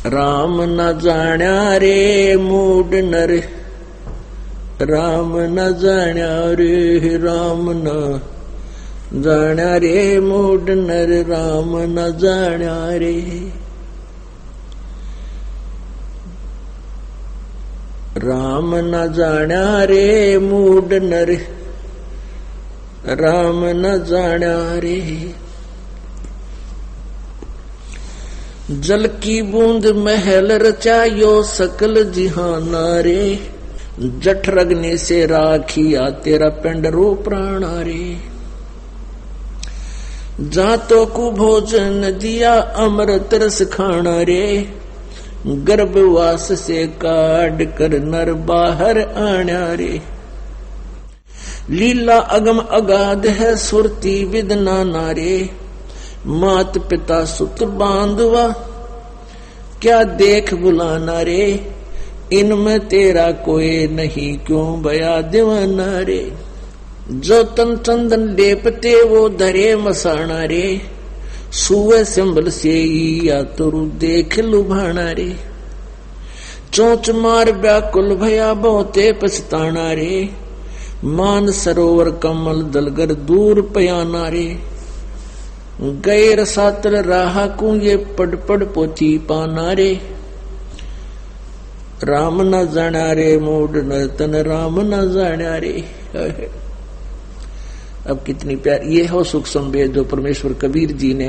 राम न जाण्या रे मूड नर, राम न जाण्या रे, राम न जाण्या रे मूड नर, राम न जाण्या रे। राम न जाण्या रे मूड नर, राम न जाण्या रे। जल की बूंद महल रचायो सकल जिहाना रे, जठर अग्नि से राखिया तेरा पिंड रो प्राणा रे। जातों को भोजन दिया अमृत रस खाना रे, गर्भवास से काट कर नर बाहर आना रे। लीला अगम अगाध है सुरती विदना नारे, मात पिता सुत बांधवा क्या देख बुलाना रे। इनमें तेरा कोई नहीं क्यों भया दीवाना रे। जो तन चंदन लेपते वो धरे मसाना रे, सुवे संभल से या तुरु देख लुभाना रे। चोंच मार व्याकुल भया बहुते पछताना रे, मान सरोवर कमल दलगर दूर पयाना रे। गैर सातल राह को ये पड़ पड़ पोथी पाना रे। राम न जाण्या रे मूड नर्तन, राम न जाण्या रे। अब कितनी प्यार ये हो सुख संवेद जो परमेश्वर कबीर जी ने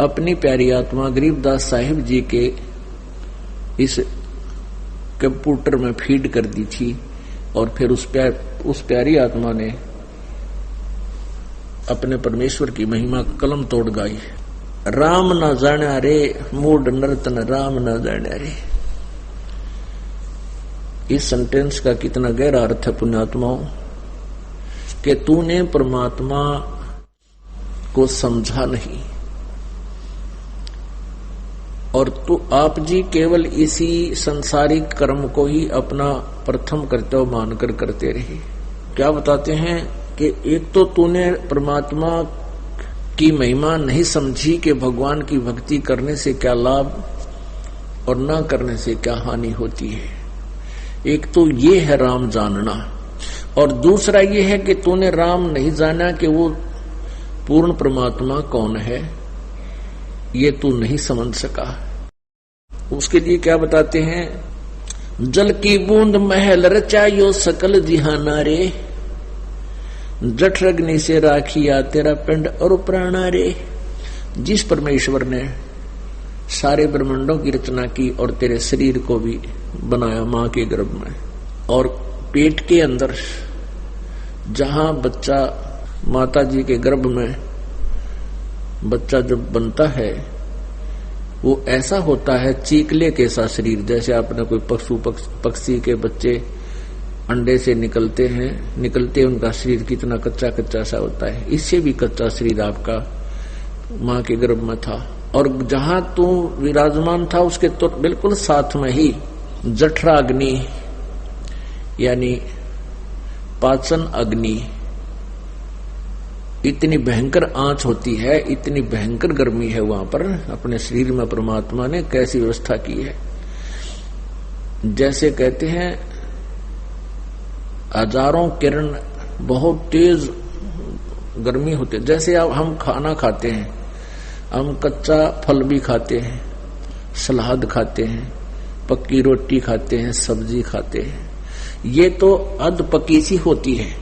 अपनी प्यारी आत्मा गरीबदास साहिब जी के इस कंप्यूटर में फीड कर दी थी, और फिर उस प्यारी आत्मा ने अपने परमेश्वर की महिमा कलम तोड़ गाई। राम न जाण्या रे मूड नर्तन, राम न जाण्या रे। इस सेंटेंस का कितना गहरा अर्थ है पुण्यात्माओं, कि तूने परमात्मा को समझा नहीं, और तू आप जी केवल इसी संसारिक कर्म को ही अपना प्रथम कर्तव्य मानकर करते रहे। क्या बताते हैं कि एक तो तूने परमात्मा की महिमा नहीं समझी कि भगवान की भक्ति करने से क्या लाभ और न करने से क्या हानि होती है। एक तो ये है राम जानना, और दूसरा ये है कि तूने राम नहीं जाना कि वो पूर्ण परमात्मा कौन है, ये तू नहीं समझ सका। उसके लिए क्या बताते हैं, जल की बूंद महल रचायो सकल जिहाना रे, जठर अग्नि से राखिया तेरा पिंड और प्राणा रे। जिस परमेश्वर ने सारे ब्रह्मांडों की रचना की और तेरे शरीर को भी बनाया मां के गर्भ में, और पेट के अंदर जहां बच्चा माता जी के गर्भ में बच्चा जब बनता है वो ऐसा होता है चीकले के सा शरीर, जैसे आपने कोई पशु पक्षी के बच्चे अंडे से निकलते उनका शरीर कितना कच्चा कच्चा सा होता है, इससे भी कच्चा शरीर आपका मां के गर्भ में था। और जहां तू विराजमान था उसके तो बिल्कुल साथ में ही जठराग्नि यानी पाचन अग्नि, इतनी भयंकर आंच होती है, इतनी भयंकर गर्मी है वहां पर। अपने शरीर में परमात्मा ने कैसी व्यवस्था की है, जैसे कहते हैं हजारों किरण बहुत तेज गर्मी होती है। जैसे अब हम खाना खाते हैं, हम कच्चा फल भी खाते हैं, सलाद खाते हैं, पक्की रोटी खाते हैं, सब्जी खाते हैं, ये तो अध पकी सी होती है।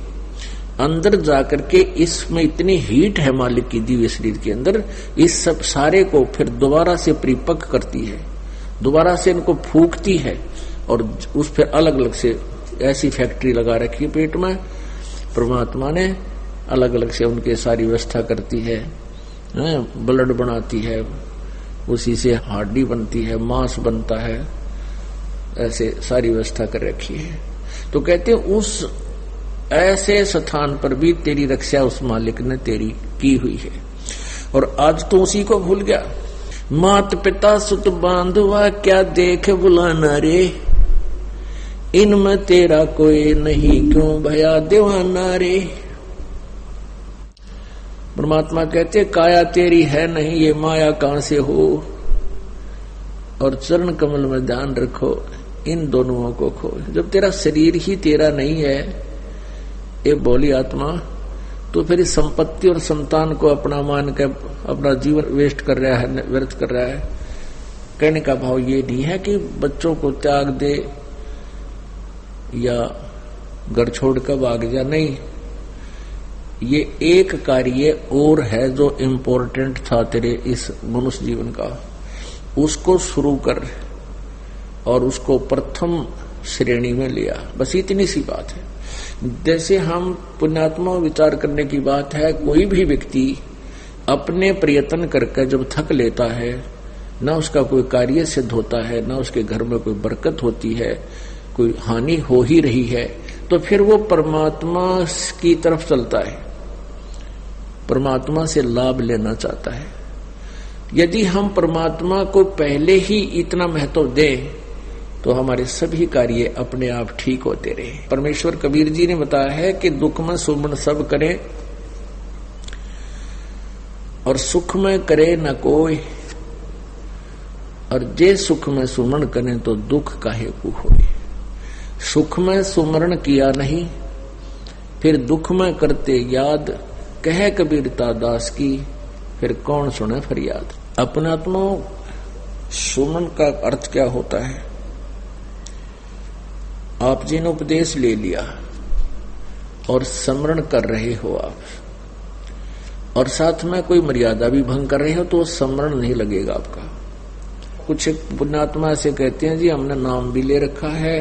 अंदर जाकर के इसमें इतनी हीट है मालिक की दी हुई शरीर के अंदर, इस सब सारे को फिर दोबारा से परिपक्व करती है, दोबारा से इनको फूकती है, और उस फिर अलग अलग से ऐसी फैक्ट्री लगा रखी है पेट में परमात्मा ने, अलग अलग से उनके सारी व्यवस्था करती है, ब्लड बनाती है, उसी से हड्डी बनती है, मांस बनता है, ऐसे सारी व्यवस्था कर रखी है। तो कहते हैं उस ऐसे स्थान पर भी तेरी रक्षा उस मालिक ने तेरी की हुई है, और आज तो उसी को भूल गया। मात पिता सुत बांधवा क्या देख बुलाना रे, इनमें तेरा कोई नहीं क्यों भया दीवाना रे। परमात्मा कहते काया तेरी है नहीं, ये माया कहां से हो, और चरण कमल में ध्यान रखो, इन दोनों को खो। जब तेरा शरीर ही तेरा नहीं है, ये बोली आत्मा, तो फिर इस संपत्ति और संतान को अपना मान के अपना जीवन वेस्ट कर रहा है, व्यर्थ कर रहा है। कहने का भाव ये नहीं है कि बच्चों को त्याग दे या घर छोड़ कर भाग जा, नहीं। ये एक कार्य और है जो इम्पोर्टेंट था तेरे इस मनुष्य जीवन का, उसको शुरू कर और उसको प्रथम श्रेणी में लिया। बस इतनी सी बात है। जैसे हम पुण्यात्मा विचार करने की बात है, कोई भी व्यक्ति अपने प्रयत्न करके जब थक लेता है, ना उसका कोई कार्य सिद्ध होता है, ना उसके घर में कोई बरकत होती है, कोई हानि हो ही रही है, तो फिर वो परमात्मा की तरफ चलता है, परमात्मा से लाभ लेना चाहता है। यदि हम परमात्मा को पहले ही इतना महत्व दें तो हमारे सभी कार्य अपने आप ठीक होते रहे। परमेश्वर कबीर जी ने बताया है कि दुख में सुमन सब करें और सुख में करे न कोई, और जे सुख में सुमन करें तो दुख काहे को होए। सुख में सुमरण किया नहीं, फिर दुख में करते याद, कहे कबीरता दास की, फिर कौन सुने फरियाद। अपनात्मा सुमन का अर्थ क्या होता है? आप जी ने उपदेश ले लिया और स्मरण कर रहे हो आप, और साथ में कोई मर्यादा भी भंग कर रहे हो तो स्मरण नहीं लगेगा आपका। कुछ पुण्यात्मा ऐसे कहते हैं जी हमने नाम भी ले रखा है,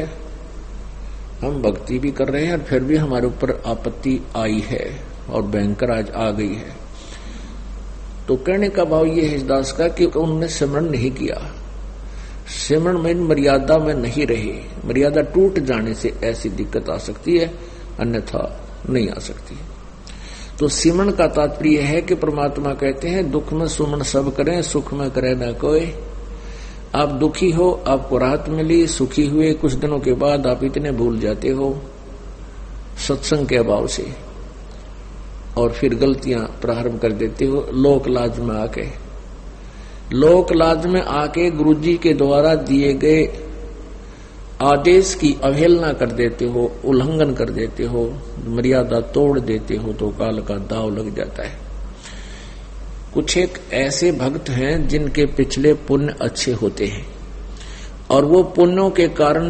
हम भक्ति भी कर रहे हैं, और फिर भी हमारे ऊपर आपत्ति आई है और भयंकर आज आ गई है। तो कहने का भाव ये है इस दास का कि उन्होंने स्मरण नहीं किया, सिमरण में मर्यादा में नहीं रहे। मर्यादा टूट जाने से ऐसी दिक्कत आ सकती है, अन्यथा नहीं आ सकती। तो सिमरण का तात्पर्य है कि परमात्मा कहते हैं दुख में सुमन सब करें, सुख में करे न कोई। आप दुखी हो, आपको राहत मिली, सुखी हुए, कुछ दिनों के बाद आप इतने भूल जाते हो सत्संग के अभाव से, और फिर गलतियां प्रारंभ कर देते हो। लोक लाज में आके, लोक लाज में आके गुरुजी के द्वारा दिए गए आदेश की अवहेलना कर देते हो, उल्लंघन कर देते हो, मर्यादा तोड़ देते हो, तो काल का दाव लग जाता है। कुछ एक ऐसे भक्त हैं जिनके पिछले पुण्य अच्छे होते हैं, और वो पुण्यों के कारण,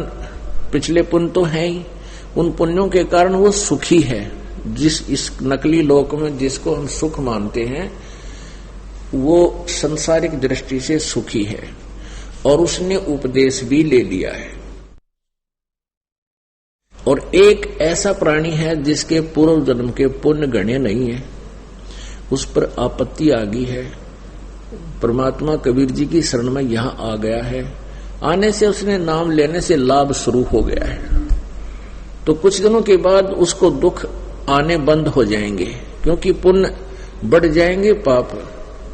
पिछले पुण्य तो हैं ही, उन पुण्यों के कारण वो सुखी है। जिस इस नकली लोक में जिसको हम सुख मानते हैं, वो संसारिक दृष्टि से सुखी है, और उसने उपदेश भी ले लिया है। और एक ऐसा प्राणी है जिसके पूर्व जन्म के पुण्य गणे नहीं है, उस पर आपत्ति आ गई है। परमात्मा कबीर जी की शरण में यहां आ गया है, आने से उसने नाम लेने से लाभ शुरू हो गया है। तो कुछ दिनों के बाद उसको दुख आने बंद हो जाएंगे, क्योंकि पुण्य बढ़ जाएंगे, पाप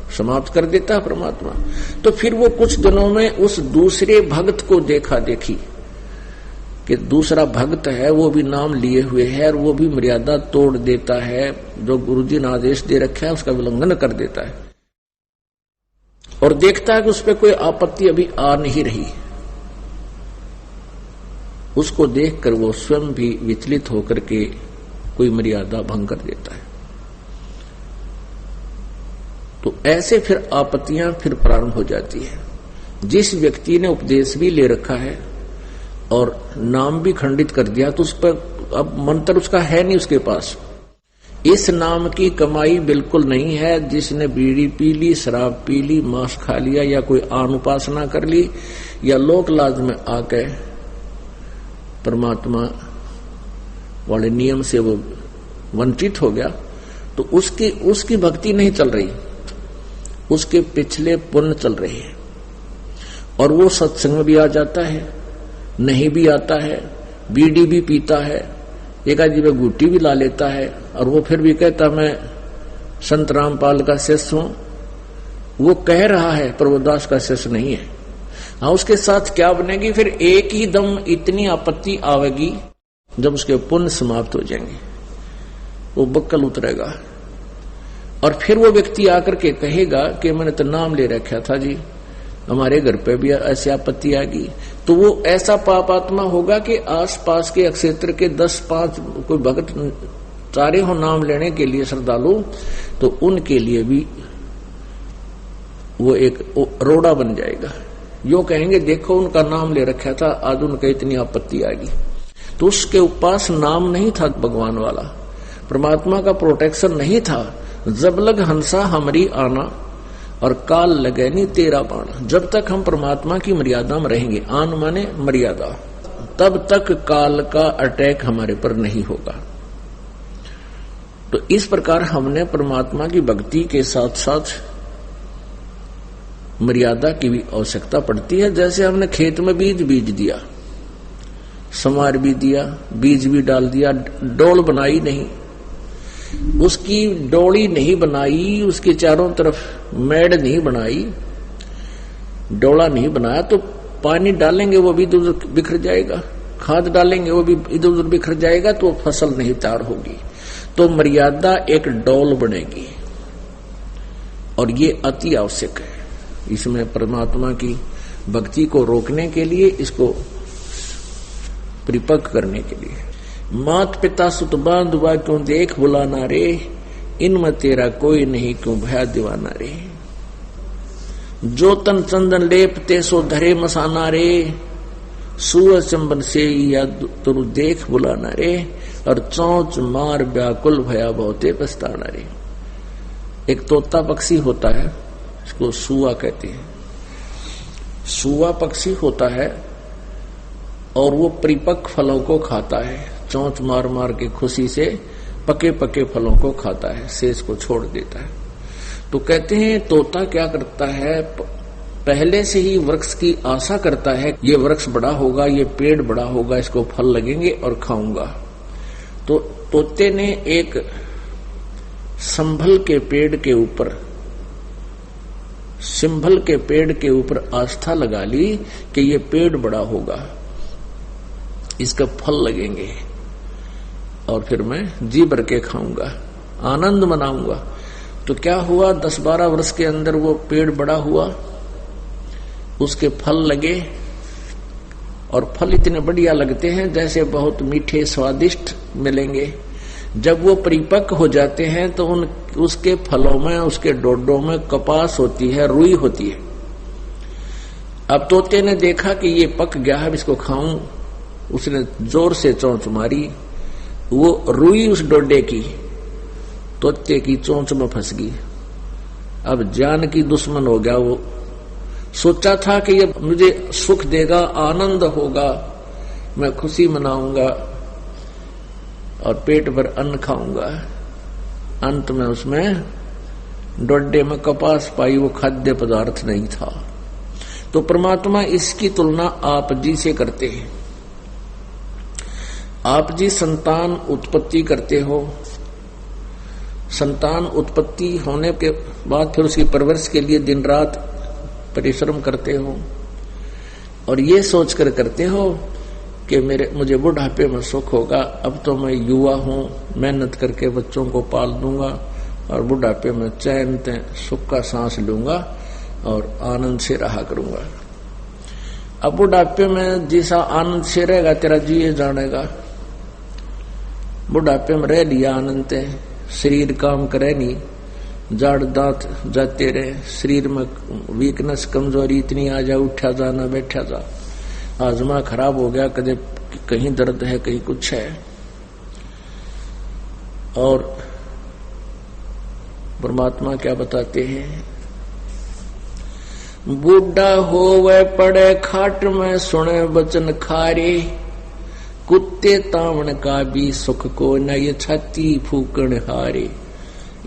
समाप्त कर देता है परमात्मा। तो फिर वो कुछ दिनों में उस दूसरे भक्त को देखा देखी कि दूसरा भक्त है, वो भी नाम लिए हुए है, और वो भी मर्यादा तोड़ देता है, जो गुरुजी ने आदेश दे रखा है उसका उल्लंघन कर देता है, और देखता है कि उस पर कोई आपत्ति अभी आ नहीं रही। उसको देखकर वो स्वयं भी विचलित होकर के कोई मर्यादा भंग कर देता है। तो ऐसे फिर आपत्तियां फिर प्रारंभ हो जाती है। जिस व्यक्ति ने उपदेश भी ले रखा है और नाम भी खंडित कर दिया, तो उस पर अब मंत्र उसका है नहीं उसके पास। इस नाम की कमाई बिल्कुल नहीं है। जिसने बीड़ी पी ली, शराब पी ली, मांस खा लिया, या कोई आन उपासना कर ली, या लोक लाज में आके परमात्मा वाले नियम से वो वंचित हो गया, तो उसकी भक्ति नहीं चल रही, उसके पिछले पुण्य चल रहे हैं। और वो सत्संग में भी आ जाता है, नहीं भी आता है, बीड़ी भी पीता है, एक आदमी में गुट्टी भी ला लेता है, और वो फिर भी कहता मैं संत रामपाल का शिष्य हूं। वो कह रहा है प्रभुदास का शिष्य नहीं है। हाँ, उसके साथ क्या बनेगी? फिर एक ही दम इतनी आपत्ति आवेगी जब उसके पुण्य समाप्त हो जाएंगे, वो बक्कल उतरेगा। और फिर वो व्यक्ति आकर के कहेगा कि मैंने तो नाम ले रखा था जी, हमारे घर पे भी ऐसी आपत्ति आ गई, तो वो ऐसा पापात्मा होगा कि आसपास के क्षेत्र के 10-5 कोई भक्त सारे हो नाम लेने के लिए श्रद्धालु, तो उनके लिए भी वो एक रोड़ा बन जाएगा। यो कहेंगे देखो उनका नाम ले रखा था, आज उनका इतनी आपत्ति आ गई। तो उसके पास नाम नहीं था भगवान वाला, परमात्मा का प्रोटेक्शन नहीं था। जब लग हंसा हमरी आना और काल लगे नहीं तेरा बाण। जब तक हम परमात्मा की मर्यादा में रहेंगे, आन माने मर्यादा, तब तक काल का अटैक हमारे पर नहीं होगा। तो इस प्रकार हमने परमात्मा की भक्ति के साथ साथ मर्यादा की भी आवश्यकता पड़ती है। जैसे हमने खेत में बीज दिया, समार भी दिया, बीज भी डाल दिया, डोल बनाई नहीं, उसकी डोली नहीं बनाई, उसके चारों तरफ मेड़ नहीं बनाई, डोला नहीं बनाया, तो पानी डालेंगे वो भी इधर उधर बिखर जाएगा, खाद डालेंगे वो भी इधर उधर बिखर जाएगा, तो फसल नहीं तैयार होगी। तो मर्यादा एक डोल बनेगी और ये अति आवश्यक है। इसमें परमात्मा की भक्ति को रोकने के लिए, इसको परिपक्व करने के लिए। मात पिता सुत बांधुआ क्यों देख बुलाना रे, इनमें तेरा कोई नहीं क्यों भया दीवाना रे। जो तन चंदन लेपते सो धरे मसाना रे, सूरज चंबन से या तुरु देख बुलाना रे, और चौंच मार व्याकुल भया बहुते पछताना रे। एक तोता पक्षी होता है, इसको सुआ कहते हैं। सुआ पक्षी होता है और वो परिपक्व फलों को खाता है, चोंच मार मार के खुशी से पके पके फलों को खाता है, शेष को छोड़ देता है। तो कहते हैं तोता क्या करता है, पहले से ही वृक्ष की आशा करता है, ये वृक्ष बड़ा होगा, ये पेड़ बड़ा होगा, इसको फल लगेंगे और खाऊंगा। तो तोते ने एक संभल के पेड़ के ऊपर, सिंभल के पेड़ के ऊपर आस्था लगा ली कि ये पेड़ बड़ा होगा, इसका फल लगेंगे और फिर मैं जी भर के खाऊंगा, आनंद मनाऊंगा। तो क्या हुआ, 10-12 वर्ष के अंदर वो पेड़ बड़ा हुआ, उसके फल लगे और फल इतने बढ़िया लगते हैं जैसे बहुत मीठे स्वादिष्ट मिलेंगे। जब वो परिपक्व हो जाते हैं तो उसके फलों में, उसके डोडों में कपास होती है, रुई होती है। अब तोते ने देखा कि ये पक गया है, इसको खाऊं, उसने जोर से चोंच मारी, वो रुई उस डोडे की तोते की चोंच में फंस गई। अब जान की दुश्मन हो गया। वो सोचा था कि ये मुझे सुख देगा, आनंद होगा, मैं खुशी मनाऊंगा और पेट भर अन्न खाऊंगा। अंत में उसमें डोडे में कपास पाई, वो खाद्य पदार्थ नहीं था। तो परमात्मा इसकी तुलना आप जी से करते हैं। आप जी संतान उत्पत्ति करते हो, संतान उत्पत्ति होने के बाद फिर उसकी परवरिश के लिए दिन रात परिश्रम करते हो और ये सोचकर करते हो कि मुझे बुढ़ापे में सुख होगा। अब तो मैं युवा हूं, मेहनत करके बच्चों को पाल दूंगा और बुढ़ापे में चैन सुख का सांस लूंगा और आनंद से रहा करूंगा। अब बुढ़ापे में जैसा आनंद से रहेगा तेरा जी जानेगा। बुढ़ापे में रह लिया आनंद, शरीर काम करे नहीं, जाड़ दांत जाते रहे, शरीर में वीकनेस कमजोरी इतनी आ जा, उठा जा ना बैठा जा, आजमा खराब हो गया, कदे कहीं दर्द है कहीं कुछ है। और परमात्मा क्या बताते हैं, बूढ़ा होवे पड़े खाट में सुने वचन खारे, कुत्ते तावण का भी सुख को न ये छाती फूकण हारे।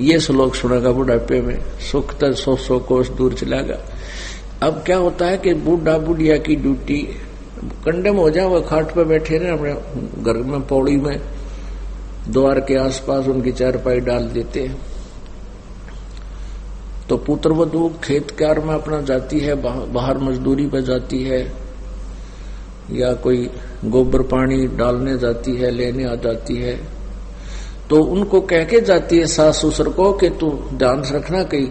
ये श्लोक सुनेगा बुढ़ापे में, सुख तो 100 कोस दूर चलेगा। अब क्या होता है कि बूढ़ा बुढ़िया की ड्यूटी, कंडम हो जाए, वो खाट पे बैठे रहे अपने घर में, पौड़ी में, द्वार के आसपास उनकी चारपाई डाल देते हैं। तो पुत्र वधू खेत कार्य में अपना जाती है, बाहर मजदूरी पर जाती है, या कोई गोबर पानी डालने जाती है, लेने आ जाती है। तो उनको कह के जाती है सास ससुर को कि तू ध्यान रखना कहीं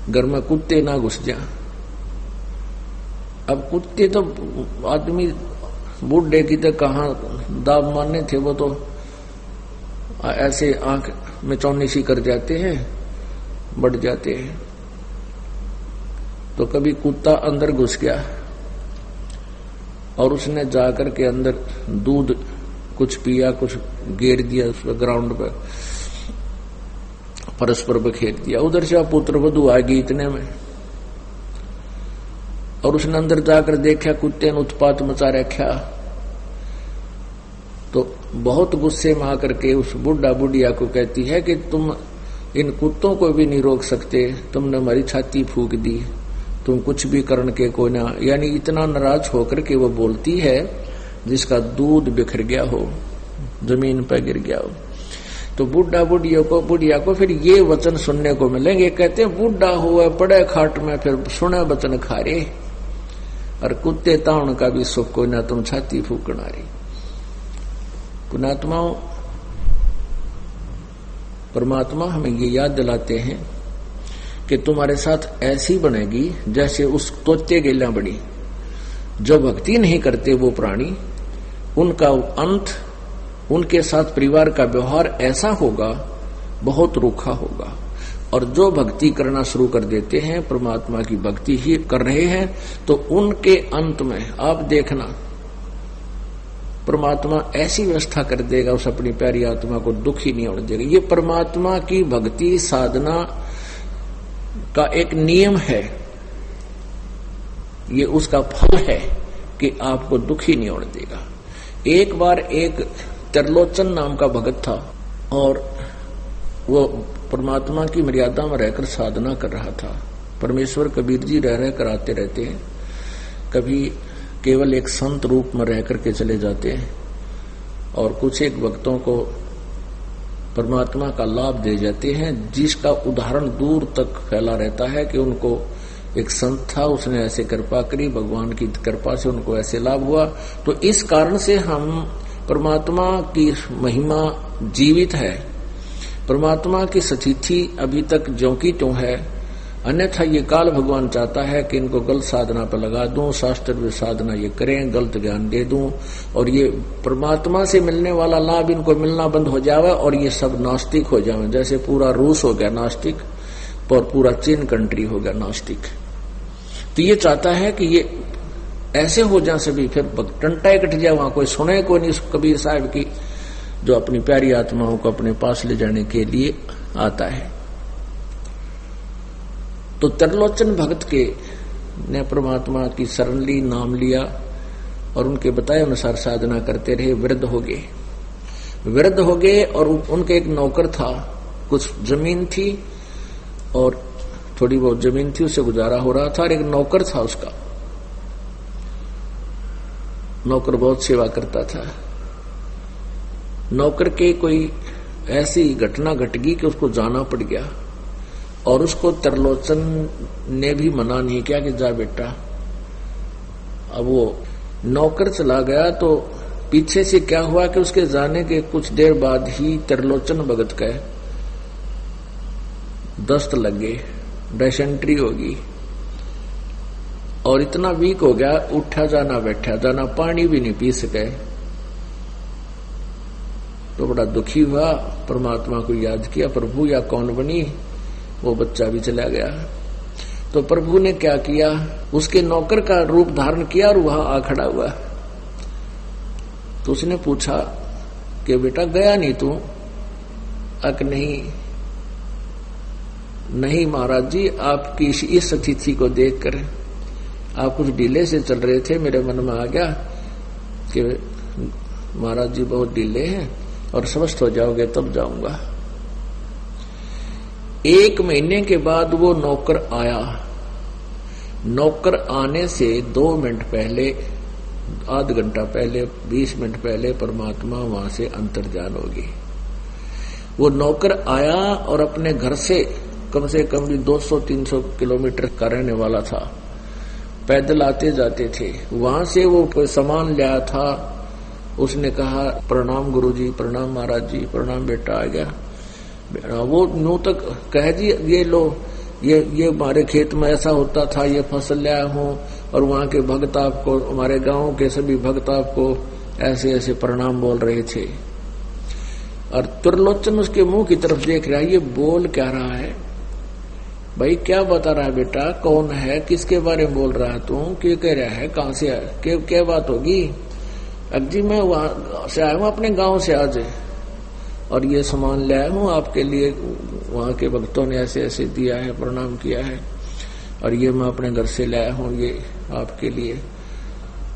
घर में कुत्ते ना घुस जा। अब कुत्ते तो आदमी बूढ़े की तो कहाँ दाब मारने थे, वो तो ऐसे आंख में चौनिशी कर जाते हैं, बढ़ जाते हैं। तो कभी कुत्ता अंदर घुस गया और उसने जाकर के अंदर दूध कुछ पिया, कुछ गेर दिया उस ग्राउंड पर, परस्पर बखेर दिया। उधर से पुत्र वधू आ गई इतने में, और उसने अंदर जाकर देखा कुत्ते ने उत्पात मचा रखा। तो बहुत गुस्से में आकर के उस बुढ़ा बुढ़िया को कहती है कि तुम इन कुत्तों को भी नहीं रोक सकते, तुमने हमारी छाती फूंक दी, तुम कुछ भी करने के को ना। यानी इतना नाराज होकर के वो बोलती है जिसका दूध बिखर गया हो, जमीन पर गिर गया हो। तो बुढ़िया को फिर ये वचन सुनने को मिलेंगे। कहते हैं बूढ़ा हुआ पड़े खाट में, फिर सुने वचन खारे, और कुत्ते ताउन का भी सुख को ना, तुम छाती फूकना रही। पुणात्माओं, परमात्मा हमें ये याद दिलाते हैं कि तुम्हारे साथ ऐसी बनेगी जैसे उस तोते गेला बड़ी। जो भक्ति नहीं करते वो प्राणी, उनका अंत, उनके साथ परिवार का व्यवहार ऐसा होगा, बहुत रूखा होगा। और जो भक्ति करना शुरू कर देते हैं, परमात्मा की भक्ति ही कर रहे हैं, तो उनके अंत में आप देखना परमात्मा ऐसी व्यवस्था कर देगा, उस अपनी प्यारी आत्मा को दुख ही नहीं होने देगा। ये परमात्मा की भक्ति साधना का एक नियम है, ये उसका फल है कि आपको दुख ही नहीं होने देगा। एक बार एक त्रिलोचन नाम का भगत था, और वो परमात्मा की मर्यादा में रहकर साधना कर रहा था। परमेश्वर कबीर जी रह कर आते रहते हैं, कभी केवल एक संत रूप में रह करके चले जाते हैं, और कुछ एक भक्तों को परमात्मा का लाभ दे जाते हैं, जिसका उदाहरण दूर तक फैला रहता है कि उनको एक संत था, उसने ऐसे कृपा करी, भगवान की कृपा से उनको ऐसे लाभ हुआ। तो इस कारण से हम परमात्मा की महिमा जीवित है, परमात्मा की सतिथि अभी तक ज्यों की त्यों है। अन्यथा ये काल भगवान चाहता है कि इनको गलत साधना पर लगा दूं, शास्त्र में साधना ये करें, गलत ज्ञान दे दूं, और ये परमात्मा से मिलने वाला लाभ इनको मिलना बंद हो जावे, और ये सब नास्तिक हो जावे। जैसे पूरा रूस हो गया नास्तिक, और पूरा चीन कंट्री हो गया नास्तिक। तो ये चाहता है कि ये ऐसे हो जाए सभी, फिर टंटा कट जाए, वहां कोई सुने को नहीं कबीर साहब की, जो अपनी प्यारी आत्माओं को अपने पास ले जाने के लिए आता है। तो त्रिलोचन भगत के ने परमात्मा की शरण ली, नाम लिया, और उनके बताए अनुसार साधना करते रहे। वृद्ध हो गए, और उनके एक नौकर था, कुछ जमीन थी और थोड़ी बहुत जमीन थी, उससे गुजारा हो रहा था। और एक नौकर था, उसका नौकर बहुत सेवा करता था। नौकर के कोई ऐसी घटना घट गई कि उसको जाना पड़ गया, और उसको त्रिलोचन ने भी मना नहीं किया कि जा बेटा। अब वो नौकर चला गया, तो पीछे से क्या हुआ कि उसके जाने के कुछ देर बाद ही त्रिलोचन भगत का दस्त लग गए, डिसेंट्री होगी, और इतना वीक हो गया, उठा जाना बैठा जाना, पानी भी नहीं पी सके। तो बड़ा दुखी हुआ, परमात्मा को याद किया, प्रभु या कौन बनी, वो बच्चा भी चला गया। तो प्रभु ने क्या किया, उसके नौकर का रूप धारण किया और वहां आ खड़ा हुआ। तो उसने पूछा कि बेटा गया नहीं तू? अक नहीं महाराज जी, आपकी इस अतिथि को देखकर आप कुछ ढीले से चल रहे थे, मेरे मन में आ गया कि महाराज जी बहुत ढीले हैं, और स्वस्थ हो जाओगे तब जाऊंगा। 1 महीने के बाद वो नौकर आया। नौकर आने से 2 मिनट पहले, आध घंटा पहले, 20 मिनट पहले परमात्मा वहां से अंतर्जान होगी। वो नौकर आया और अपने घर से कम 200-300 किलोमीटर का रहने वाला था, पैदल आते जाते थे। वहां से वो कोई सामान लाया था, उसने कहा प्रणाम गुरुजी, प्रणाम महाराज जी, प्रणाम बेटा, आ गया। वो यूं तक कह जी ये लो, ये हमारे खेत में ऐसा होता था, ये फसल लाया हूं, और वहां के भक्त आपको, हमारे गांव के सभी भक्त आपको ऐसे ऐसे प्रणाम बोल रहे थे। और त्रिलोचन उसके मुंह की तरफ देख रहा है, ये बोल क्या रहा है भाई, क्या बता रहा है बेटा, कौन है, किसके बारे में बोल रहा है तू, क्या कह रहा है, कहां से आया, क्या बात होगी। जी मैं वहां से आया हूं, अपने गांव से आज, और ये सामान ले आया हूं आपके लिए, वहां के भक्तों ने ऐसे ऐसे दिया है, प्रणाम किया है, और ये मैं अपने घर से ले आया हूं ये आपके लिए।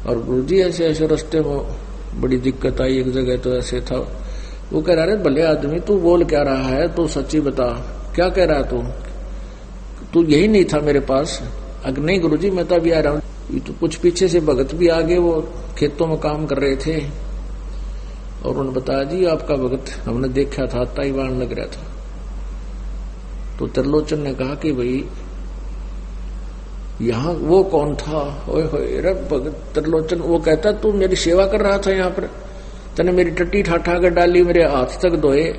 और गुरुजी ऐसे ऐसे रास्ते में बड़ी दिक्कत आई, एक जगह तो ऐसे था। वो कह रहा है भले आदमी तू बोल क्या रहा है, तू सच्ची बता, क्या कह रहा है तू यही नहीं था मेरे पास। अगर नहीं गुरुजी मैं तो अभी आ रहा हूँ। तो कुछ पीछे से भगत भी आगे, वो खेतों में काम कर रहे थे, और उन्होंने बताया जी आपका भगत हमने देखा था, ताइवान लग रहा था। तो त्रिलोचन ने कहा कि भाई यहाँ वो कौन था, ओए होए रे भगत त्रिलोचन। वो कहता तू मेरी सेवा कर रहा था यहाँ पर, तने मेरी टट्टी ठाठा कर डाली, मेरे हाथ तक धोए,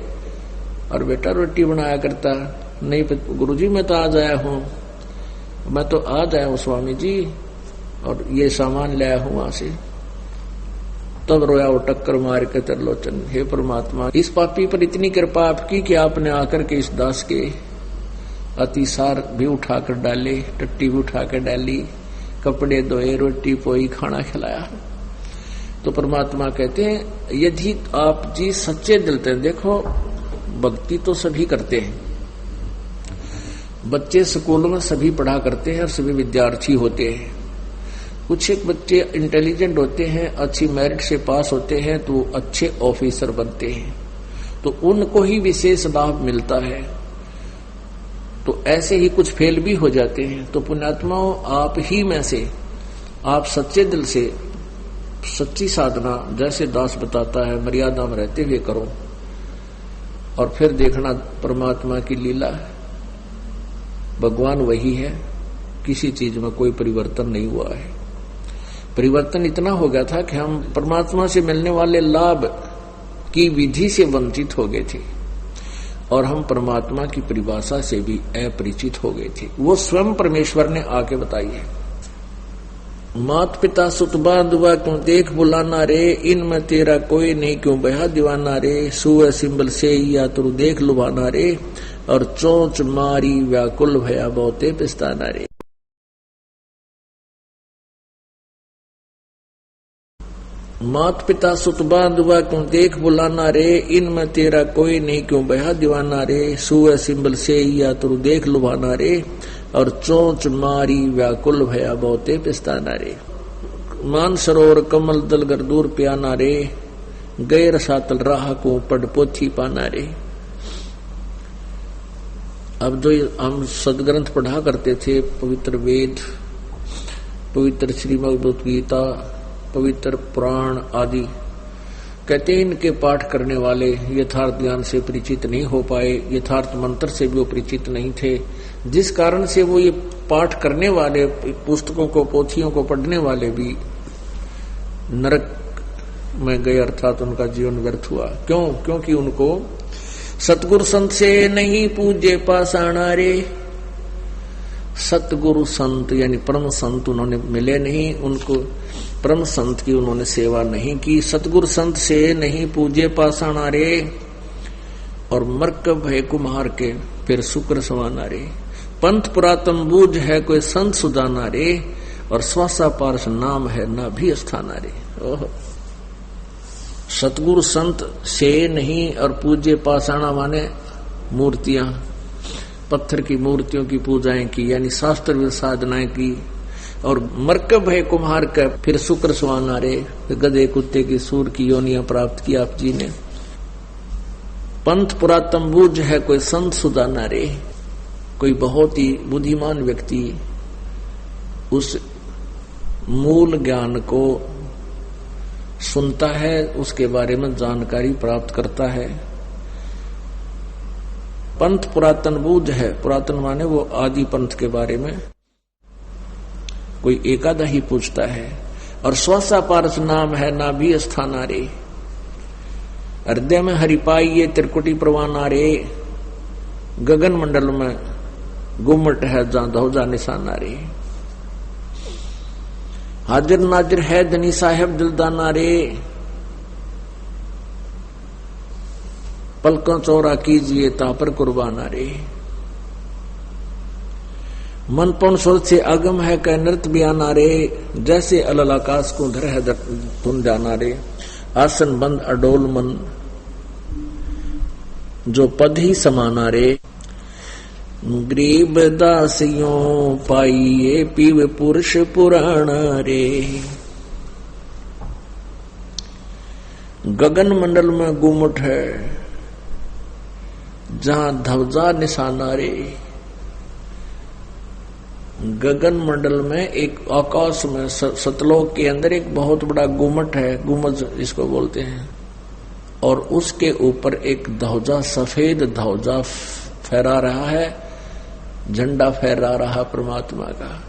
और बेटा रोटी बनाया करता। नहीं गुरुजी मैं तो आज आया हूँ, मैं तो आज आया हूँ स्वामी जी, और ये सामान ले आया हूँ वहां से। तब रोया वो टक्कर मार के त्रिलोचन, हे परमात्मा इस पापी पर इतनी कृपा आपकी कि आपने आकर के इस दास के अतिसार भी उठाकर डाले, टट्टी भी उठाकर डाली, कपड़े धोए, रोटी पोई, खाना खिलाया। तो परमात्मा कहते हैं यदि आप जी सच्चे दिल से, देखो भक्ति तो सभी करते हैं, बच्चे स्कूलों में सभी पढ़ा करते हैं और सभी विद्यार्थी होते हैं। कुछ एक बच्चे इंटेलिजेंट होते हैं, अच्छी मेरिट से पास होते हैं तो अच्छे ऑफिसर बनते हैं, तो उनको ही विशेष लाभ मिलता है। तो ऐसे ही कुछ फेल भी हो जाते हैं। तो पुण्यात्माओं आप ही में से आप सच्चे दिल से सच्ची साधना जैसे दास बताता है मर्यादा में रहते हुए करो, और फिर देखना परमात्मा की लीला। भगवान वही है, किसी चीज में कोई परिवर्तन नहीं हुआ है। परिवर्तन इतना हो गया था कि हम परमात्मा से मिलने वाले लाभ की विधि से वंचित हो गए थे, और हम परमात्मा की परिभाषा से भी अपरिचित हो गए थे। वो स्वयं परमेश्वर ने आके बताई है। मात पिता सुत बांधुआ क्यों देख बुलाना रे, इनमें तेरा कोई नहीं क्यों बहा दीवाना रे, सुअ सिंबल से या तुरु देख लुभाना रे, और चोंच मारी व्याकुल भया बहुते पिस्ताना रे। मात पिता सुत बांधुआ क्यों देख बुलाना रे, इनमें तेरा कोई नहीं क्यों बहा दीवाना रे, सुअ सिंबल से या तुरु देख लुभाना रे, और चोंच मारी व्याकुल भया बहुते पिस्ताना रे। मान सरोवर कमल दल गरदूर प्याना रे, गैर सातल राह को पढ़ पोथी पाना रे। अब जो हम सदग्रंथ पढ़ा करते थे, पवित्र वेद, पवित्र श्रीमद् भगवत गीता, पवित्र पुराण आदि, कहते हैं इनके पाठ करने वाले यथार्थ ज्ञान से परिचित नहीं हो पाए, यथार्थ मंत्र से भी वो परिचित नहीं थे, जिस कारण से वो ये पाठ करने वाले, पुस्तकों को, पोथियों को पढ़ने वाले भी नरक में गए, अर्थात उनका जीवन व्यर्थ हुआ। क्यों? क्योंकि उनको सतगुरु संत से नहीं पूजे पाषाणा रे। सतगुरु संत यानी परम संत उन्होंने मिले नहीं, उनको परम संत की उन्होंने सेवा नहीं की। सतगुरु संत से नहीं पूजे पाषाणा रे, और मरकब है कुम्हार के फिर शुक्र सवाना रे। पंथ पुरातन बूझ है कोई संत सुदाना रे, और स्वासा पारस नाम है ना भी स्थाना रे। ओह, सतगुरु संत से नहीं, और पूज्य पाषाणा माने मूर्तियां, पत्थर की मूर्तियों की पूजाएं की, यानी शास्त्र साधनाएं की, और मरकब है कुम्हार का फिर शुक्र सुहाना रे, गधे कुत्ते की सूर की योनियां प्राप्त की आप जी ने। पंथ पुरातन बूझ है कोई संत सुदाना रे, कोई बहुत ही बुद्धिमान व्यक्ति उस मूल ज्ञान को सुनता है, उसके बारे में जानकारी प्राप्त करता है। पंथ पुरातन बूझ है, पुरातन माने वो आदि पंथ के बारे में कोई एकादा ही पूछता है, और स्वासा पारस नाम है ना भी स्थाना रे। हृदय में हरिपाई ये त्रिकुटी प्रवाना रे, गगन मंडल में गुम्मट है जहां धौजा निशाना रे। हाजिर नाजिर है धनी साहेब दिलदाना रे, पलकों चौरा कीजिए तापर कुर्बाना रे। मन पौन सोच से आगम है कह नृत्य बयाना रे, जैसे अलल आकाश को धर है तुम जाना रे। आसन बंद अडोल मन जो पद ही समाना रे, गरीब दासियों पाइए पीव पुरुष पुराना रे। गगन मंडल में गुमट है जहां ध्वजा निशाना रे। गगन मंडल में एक आकाश में सतलोक के अंदर एक बहुत बड़ा गुमट है, गुमज इसको बोलते हैं, और उसके ऊपर एक ध्वजा, सफेद ध्वजा फहरा रहा है, झंडा फहरा रहा परमात्मा का।